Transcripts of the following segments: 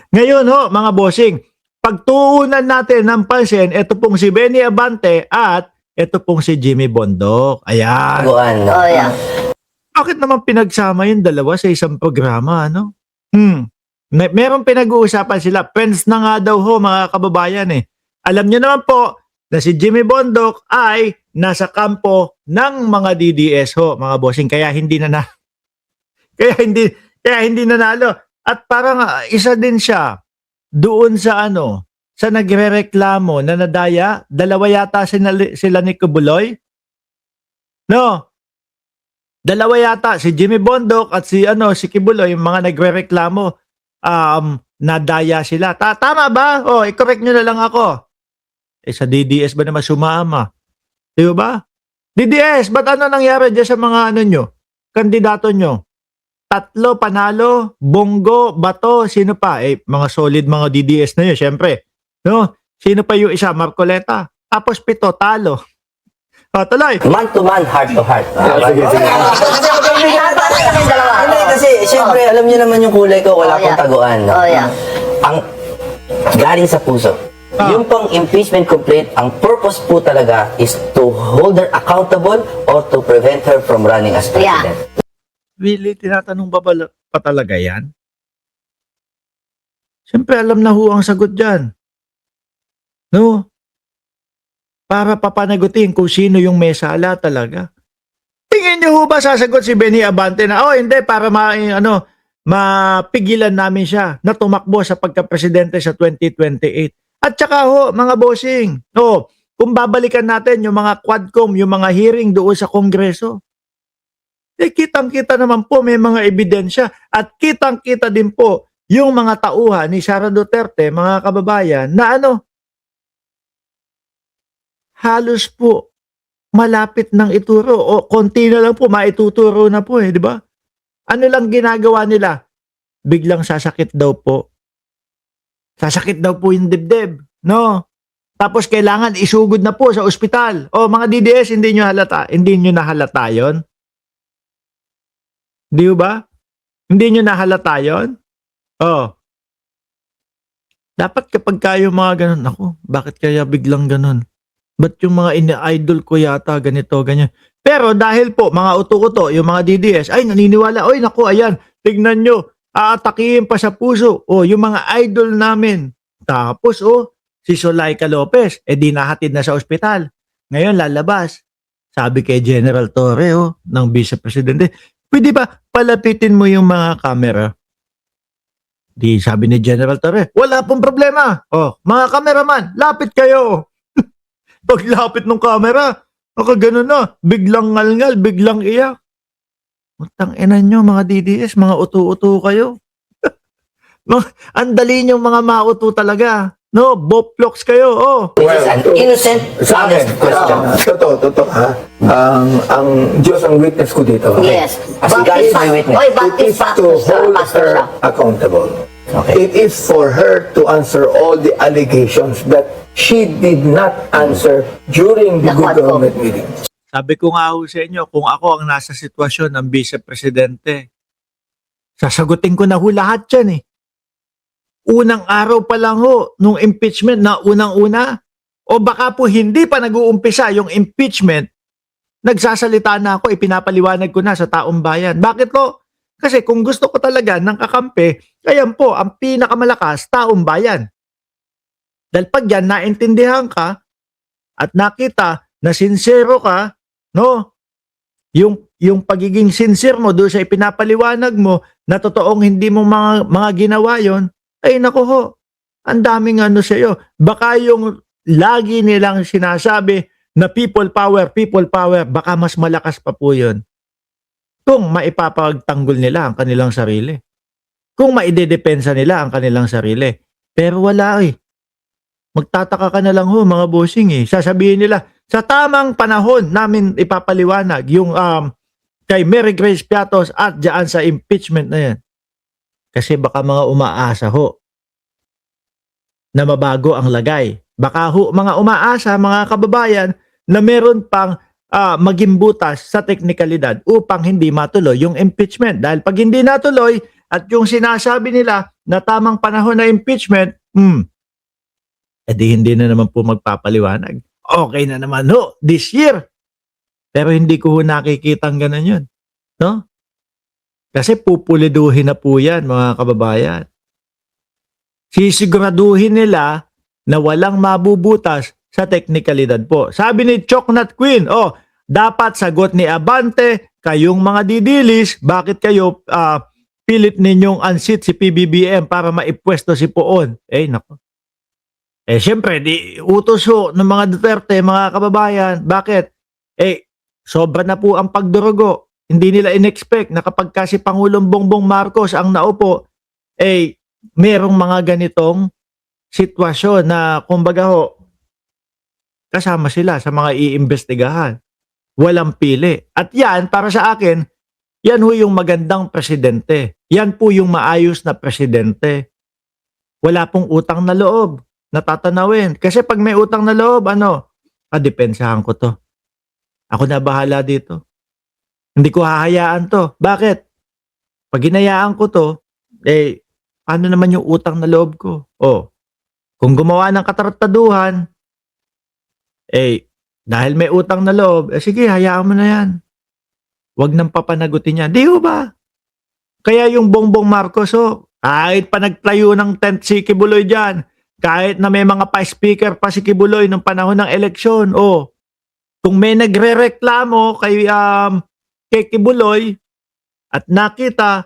Ngayon ho, mga bossing, pagtuunan natin ng pansin, ito pong si Benny Abante at ito pong si Jimmy Bondok. Ayan. Taguan. Oh, yeah. Bakit naman pinagsama yung dalawa sa isang programa, ano? Merong pinag-uusapan sila. Friends na nga daw ho, mga kababayan eh. Alam nyo naman po na si Jimmy Bondok ay nasa kampo ng mga DDS ho, mga bossing. Kaya hindi nanalo. At parang isa din siya doon sa sa nagrereklamo na nadaya. Dalawa yata sila ni Kubuloy. No? Dalawa yata, si Jimmy Bondok at si Kibuloy, yung mga nagrereklamo, nadaya sila. Tama ba? I-correct nyo na lang ako. Sa DDS ba naman sumama? Di ba? DDS, ba't nangyari dyan sa mga kandidato nyo? 3 panalo, Bongo, Bato, sino pa? Mga solid mga DDS na yun, syempre. No? Sino pa yung isa? Marcoleta. Tapos 7, talo. Tuloy. Man to man, heart to heart. Kasi dalawa. Hindi, kasi syempre, alam niyo naman yung kulay ko, wala akong taguan. No? Oh, yeah. Ang galing sa puso. Yung pang impeachment complaint, ang purpose po talaga is to hold her accountable or to prevent her from running as president. Really, tinatanong ba pa talaga yan? Siyempre, alam na ho ang sagot dyan. No? Para papanagutin kung sino yung may sala talaga. Tingin niyo ho ba sasagot si Benny Abante na, hindi, para mapigilan namin siya na tumakbo sa pagka-presidente sa 2028. At saka ho, mga bossing, kung babalikan natin yung mga Quadcom, yung mga hearing doon sa Kongreso, kitang-kita naman po may mga ebidensya at kitang-kita din po yung mga tauhan ni Sara Duterte, mga kababayan, na halos po malapit ng ituro o konti na lang po maituturo na po di ba? Ano lang ginagawa nila? Biglang sasakit daw po. Sasakit daw po yung dibdib, no? Tapos kailangan isugod na po sa ospital. Mga DDS, hindi nyo nahalata yun? Di ba? Hindi nyo nahalata yun? Dapat kapag kayo mga ganun, bakit kaya biglang ganun? Ba't yung mga ina-idol ko yata ganito, ganyan? Pero dahil po, mga uto-uto, yung mga DDS, ay naniniwala, ayan, tignan nyo, aatakihin pa sa puso, yung mga idol namin. Tapos, si Zulaika Lopez, di nahatid na sa ospital. Ngayon, lalabas. Sabi kay General Torre, ng Vice Presidente, pwede ba palapitin mo yung mga camera? Di sabi ni General Torre, wala pong problema. Mga cameraman, lapit kayo. Paglapit ng camera, ganun na, biglang ngalngal, biglang iyak. Utang ina nyo, mga DDS, mga uto-uto kayo. Ang dali nyo mga mauto talaga. No, boplocks kayo, This is an innocent, Sa akin, honest question. totoo ha. Ang Diyos ang witness ko dito. Yes. As God is my witness. Oy, It Baptist is to pastor siya. hold Pastor her siya. accountable. Okay. It is for her to answer all the allegations that she did not answer during the The good Quadcom. government meeting. Sabi ko nga ho sa inyo, kung ako ang nasa sitwasyon ng Vice Presidente, sasagutin ko na ho lahat yan Unang araw pa lang ho, nung impeachment na unang-una, o baka po hindi pa nag-uumpisa yung impeachment, nagsasalita na ako, ipinapaliwanag ko na sa taong bayan. Bakit po? Kasi kung gusto ko talaga ng kakampi, ayan po, ang pinakamalakas, taong bayan. Dahil pag yan, naintindihan ka at nakita na sincero ka, no? Yung pagiging sincere mo doon sa ipinapaliwanag mo na totoong hindi mo mga ginawa yon, ay naku ho, ang daming sa iyo. Baka yung lagi nilang sinasabi na people power, baka mas malakas pa po yun. Kung maipapagtanggol nila ang kanilang sarili. Kung maidedepensa nila ang kanilang sarili. Pero wala Magtataka ka na lang ho mga bossing Sasabihin nila, sa tamang panahon namin ipapaliwanag yung kay Mary Grace Piatos at dyan sa impeachment na yan. Kasi baka mga umaasa ho na mabago ang lagay. Baka ho mga umaasa, mga kababayan, na meron pang maging butas sa teknikalidad upang hindi matuloy yung impeachment. Dahil pag hindi natuloy, at yung sinasabi nila na tamang panahon na impeachment, edi hindi na naman po magpapaliwanag. Okay na naman ho, this year. Pero hindi ko ho nakikitang ganun yun. No? Kasi pupuliduhin na po yan, mga kababayan. Sisiguraduhin nila na walang mabubutas sa teknikalidad po. Sabi ni Choknat Queen, dapat sagot ni Abante, kayong mga didilis, bakit kayo pilit ninyong unseat si PBBM para maipwesto si Poon? Nako. Siyempre, di utos ho ng mga Duterte, mga kababayan. Bakit? Sobra na po ang pagdurugo. Hindi nila in-expect na kapag kasi Pangulong Bongbong Marcos ang naupo, merong mga ganitong sitwasyon na kumbaga ho, kasama sila sa mga iimbestigahan. Walang pili. At yan, para sa akin, yan ho yung magandang presidente. Yan po yung maayos na presidente. Wala pong utang na loob na tatanawin. Kasi pag may utang na loob, depensahan ko to. Ako na bahala dito. Hindi ko hahayaan to. Bakit? Pag hinayaan ko to, ano naman yung utang na loob ko? Kung gumawa ng katarataduhan, dahil may utang na loob, sige, hayaan mo na yan. Huwag nang papanagutin yan. Di ba? Kaya yung Bongbong Marcos, kahit pa nagtayo ng tent si Kibuloy dyan, kahit na may mga pa-speaker pa si Kibuloy nung panahon ng eleksyon, kung may nagre-reklamo kay Kibuloy at nakita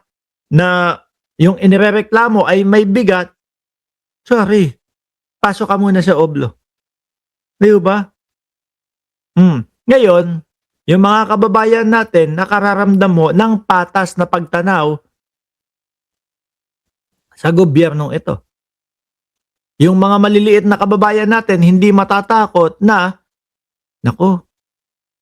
na yung inirereklamo ay may bigat, sorry, pasok ka muna sa oblo. Di ba? Ngayon, yung mga kababayan natin nakararamdam mo ng patas na pagtanaw sa gobyernong ito. Yung mga maliliit na kababayan natin hindi matatakot na, nako,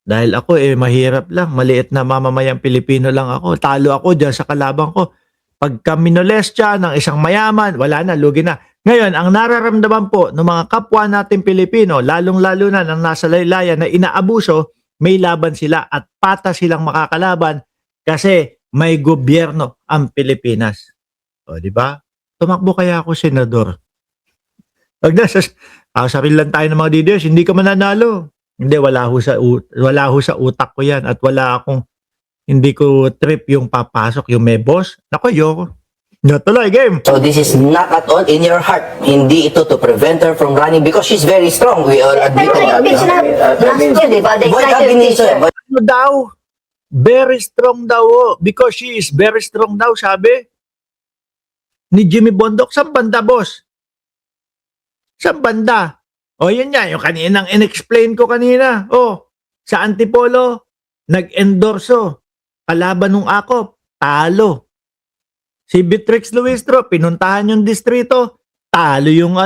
dahil ako mahirap lang, maliit na mamamayang Pilipino lang ako, talo ako dyan sa kalabang ko. Pagka minolestya ng isang mayaman, wala na, lugi na. Ngayon, ang nararamdaman po ng mga kapwa natin Pilipino, lalong-lalo na nang nasa laylayan na inaabuso, may laban sila at patas silang makakalaban kasi may gobyerno ang Pilipinas. Di ba? Tumakbo kaya ako, senador. Pag sarili lang tayo ng mga DDS, hindi ka mananalo. Hindi, wala ho sa utak ko yan at hindi ko trip yung papasok, yung may boss. Nako, yoko. Natuloy, game. So this is not at all in your heart. Hindi ito to prevent her from running because she's very strong. We all admit Pero that. na-impeach na last year, di ba? They Boy, tried to impeach Abiniso, her. Ano daw? Very strong daw. Because she is very strong daw, sabi ni Jimmy Bondoc. Saan banda, boss? Saan banda? Yun yan. Yung kaninang in-explain ko kanina. Sa Antipolo, nag-endorso. Kalaban nung akop. Talo. Si Beatrix Luistro, pinuntahan yung distrito. Talo yung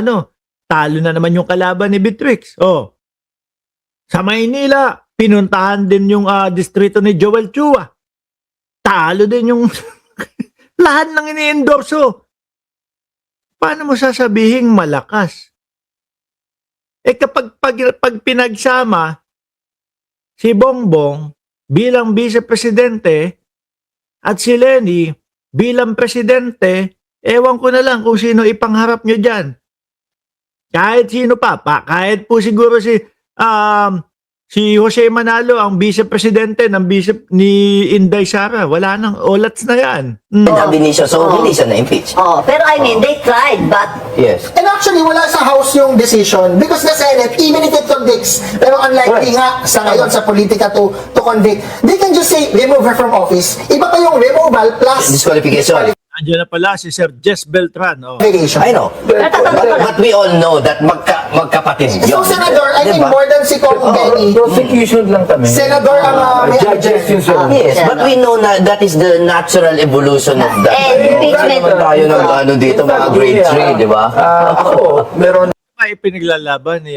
Talo na naman yung kalaban ni Beatrix. Sa Maynila, pinuntahan din yung distrito ni Joel Chua. Talo din yung lahat ng ini-endorso. Paano mo sasabihing malakas? Kapag pinagsama si Bongbong bilang vice-presidente at si Lenny bilang presidente, ewan ko na lang kung sino ipangharap nyo dyan. Kahit sino pa kahit po siguro si Jose Manalo ang vice-presidente ni Inday Sara. Wala nang olats na yan. Abiniso, so hindi siya na-impeach. Pero I mean, they tried, but Yes. And actually, wala sa House yung decision because the Senate, even if it convicts, pero unlikely nga sa ngayon sa politika to convict, they can just say, remove her from office. Iba pa yung removal plus Disqualification. Andiyan na pala si Sir Jess Beltran. disqualification. I know. But we all know that magkapatid So, yun. Senador, I think Diba? more than si Kong Benny, Prosecution lang kami. Senador ang may Judges yun sila. Yes, but we know na that is the natural evolution of that. And impeachment. Naman tayo ng dito, mga grade 3, di ba? Ako, meron Ay pinaglalaban ni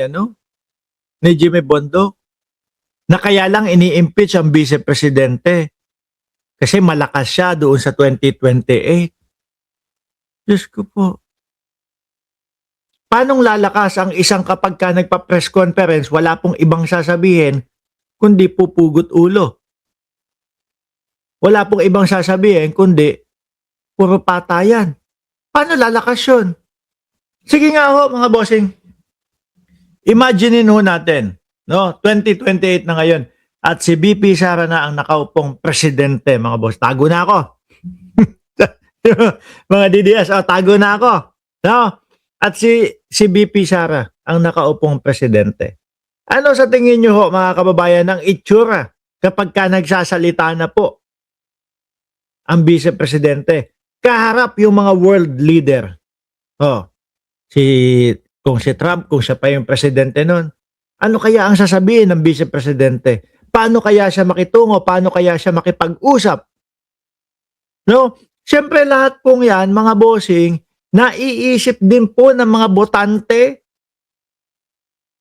Jimmy Bondoc na kaya lang ini-impeach ang vice-presidente kasi malakas siya doon sa 2028. Diyos ko po. Paanong lalakas ang isang kapag ka nagpa-press conference, wala pong ibang sasabihin kundi pupugot ulo. Wala pong ibang sasabihin kundi puro patayan. Paano lalakas yun? Sige nga ho, mga bossing. Imaginein ho natin, no? 2028 na ngayon. At si BP Sara na ang nakaupong presidente, mga boss. Tago na ako. Mga DDS, tago na ako. No? At si BP Sara ang nakaupong presidente. Ano sa tingin nyo ho, mga kababayan, ng itsura kapag ka nagsasalita na po ang vice-presidente? Kaharap yung mga world leader. Kung si Trump, kung siya pa yung presidente nun, ano kaya ang sasabihin ng vice-presidente? Paano kaya siya makitungo? Paano kaya siya makipag-usap? No? Siyempre lahat pong yan, mga bossing, naiisip din po ng mga botante.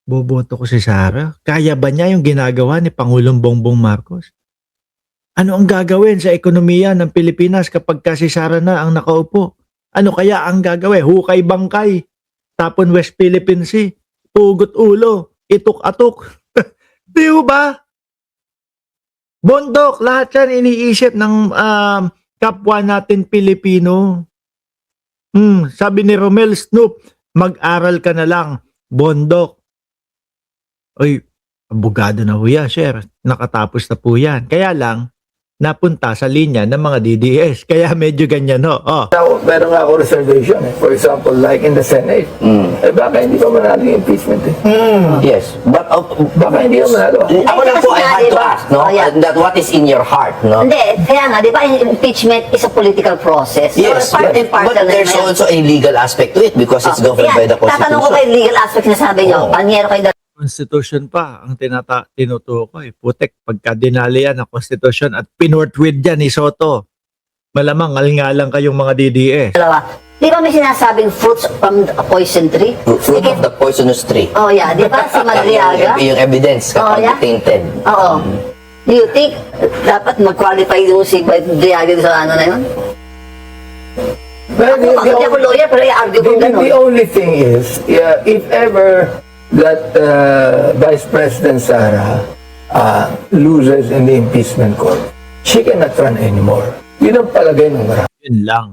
Boboto ko si Sara. Kaya ba niya yung ginagawa ni Pangulong Bongbong Marcos? Ano ang gagawin sa ekonomiya ng Pilipinas kapag si Sara na ang nakaupo? Ano kaya ang gagawin? Hukay-bangkay, tapon West Philippine Sea, pugot ulo, ituk-atuk. Di ba? Bondok, lahat yan iniisip ng kapwa natin Pilipino. Sabi ni Romel Snoop, mag-aral ka na lang, Bondok. Oy, abogado na po yan, sir. Nakatapos na po yan. Kaya lang, napunta sa linya ng mga DDS. Kaya medyo ganyan, no? Now, meron nga ako reservation. For example, like in the Senate. Baka hindi pa manalo yung impeachment eh. Yes. But Baka hindi pa manalo. ako lang po, I had to ask, no? Oh, yeah. That what is in your heart, no? Hindi, kaya nga, di ba, impeachment is a political process. Yes, So, part but, and parcel but na there's yun. also a legal aspect to it because it's governed by the Tatanong ko kayo Constitution. legal aspect na sabi nyo. Oo. Panyero kayo Constitution pa ang tinutukoy. Putek, pagka dinali yan ang Constitution at pinortwid yan ni Soto. Malamang ngal-ngalang kayong mga DDS. dalawa. Di ba may sinasabing fruits from a poison tree? Fruit of the poisonous tree. Oh yeah, di ba? Si Madriaga. Yung evidence kapag yeah? tainted. Oo. Do you think dapat mag-qualify yung si Madriaga sa ano na yun? Well, Hindi ako lawyer, pero i-argue ko the gano'n. only thing is, if ever that Vice President Sara loses in the impeachment court, she cannot run anymore. Yun ang palagay ng marami. Yun lang.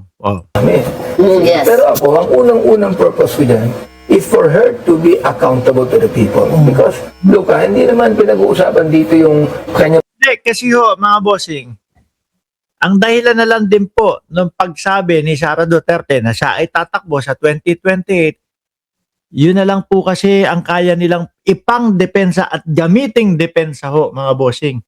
Yes. Pero ako, ang unang purpose ko dyan is for her to be accountable to the people. Because, look, hindi naman pinag-uusapan dito yung kanya. Hindi, kasi ho, mga bossing, ang dahilan na lang din po ng pagsabi ni Sara Duterte na siya ay tatakbo sa 2028, yun na lang po kasi ang kaya nilang ipang depensa at gamiting depensa ho, mga bossing.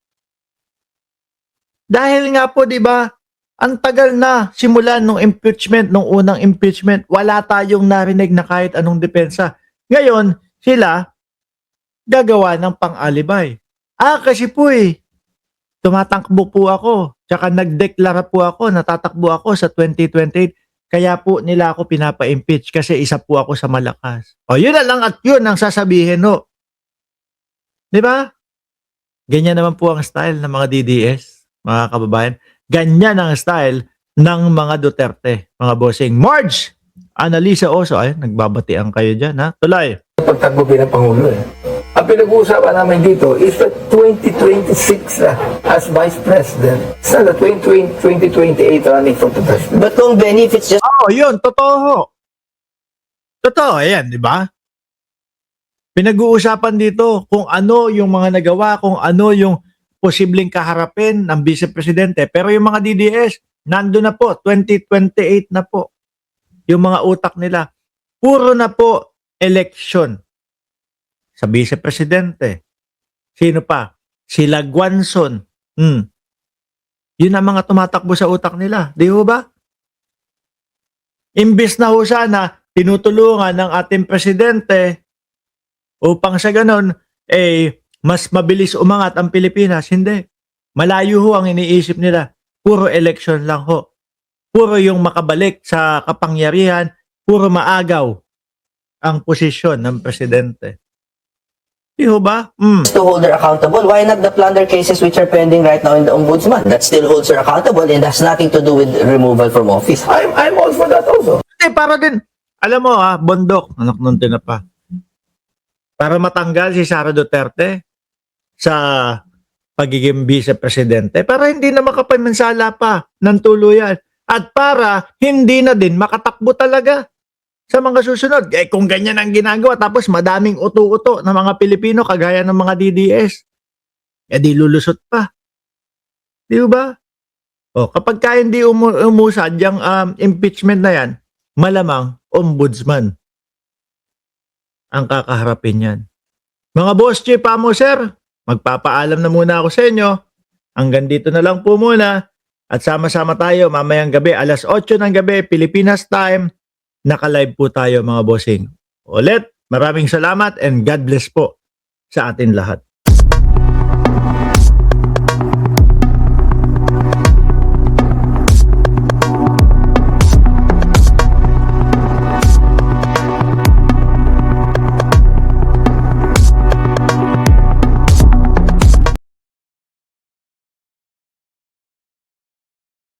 Dahil nga po, di ba, ang tagal na simulan nung impeachment, nung unang impeachment, wala tayong narinig na kahit anong depensa. Ngayon, sila gagawa ng pang-alibay. Kasi po tumatakbo po ako, tsaka nagdeklara po ako, natatakbo ako sa 2028. Kaya po nila ako pinapa-impeach kasi isa po ako sa malakas. Yun na lang at yun ang sasabihin ho. Di ba? Ganyan naman po ang style ng mga DDS, mga kababayan. Ganyan ang style ng mga Duterte, mga bossing. Marge! Annalisa Oso, nagbabatian kayo dyan, ha? Tuloy. Pagtakbo bilang Pangulo eh. Ang pinag-uusapan namin dito is the 2026 as Vice President. Sa the 2028 running for the President. But kung benefits just Yun, totoo ho. Totoo, ayan, di ba? Pinag-uusapan dito kung ano yung mga nagawa, kung ano yung posibleng kaharapin ng vice-presidente. Pero yung mga DDS, nando na po, 2028 na po. Yung mga utak nila, puro na po election sa vice-presidente. Sino pa? Sila Guanzon. Yun ang mga tumatakbo sa utak nila. Di ho ba? Imbis na ho sana, tinutulungan ng ating presidente upang sa ganon, mas mabilis umangat ang Pilipinas. Hindi. Malayo ho ang iniisip nila. Puro election lang ho. Puro yung makabalik sa kapangyarihan, puro maagaw ang posisyon ng presidente. Di ho ba? to hold her accountable, why not the plunder cases which are pending right now in the Ombudsman? That still holds her accountable and has nothing to do with removal from office. I'm all for that also. Para din, alam mo Bondok, anak nung tinapa. Para matanggal si Sara Duterte sa pagiging vice-presidente, para hindi na makapaminsala pa ng tuluyan. at para hindi na din makatakbo talaga sa mga susunod. Eh kung ganyan ang ginagawa tapos madaming uto-uto ng mga Pilipino kagaya ng mga DDS, eh di lulusot pa. Di ba? O kapag ka hindi umusad yung impeachment na yan, malamang ombudsman ang kakaharapin yan. Mga boss chief, amo sir, magpapaalam na muna ako sa inyo. Hanggang dito na lang po muna. At sama-sama tayo mamayang gabi, alas 8 ng gabi, Pilipinas time. Naka-live po tayo mga bossing. Ulit, maraming salamat and God bless po sa atin lahat.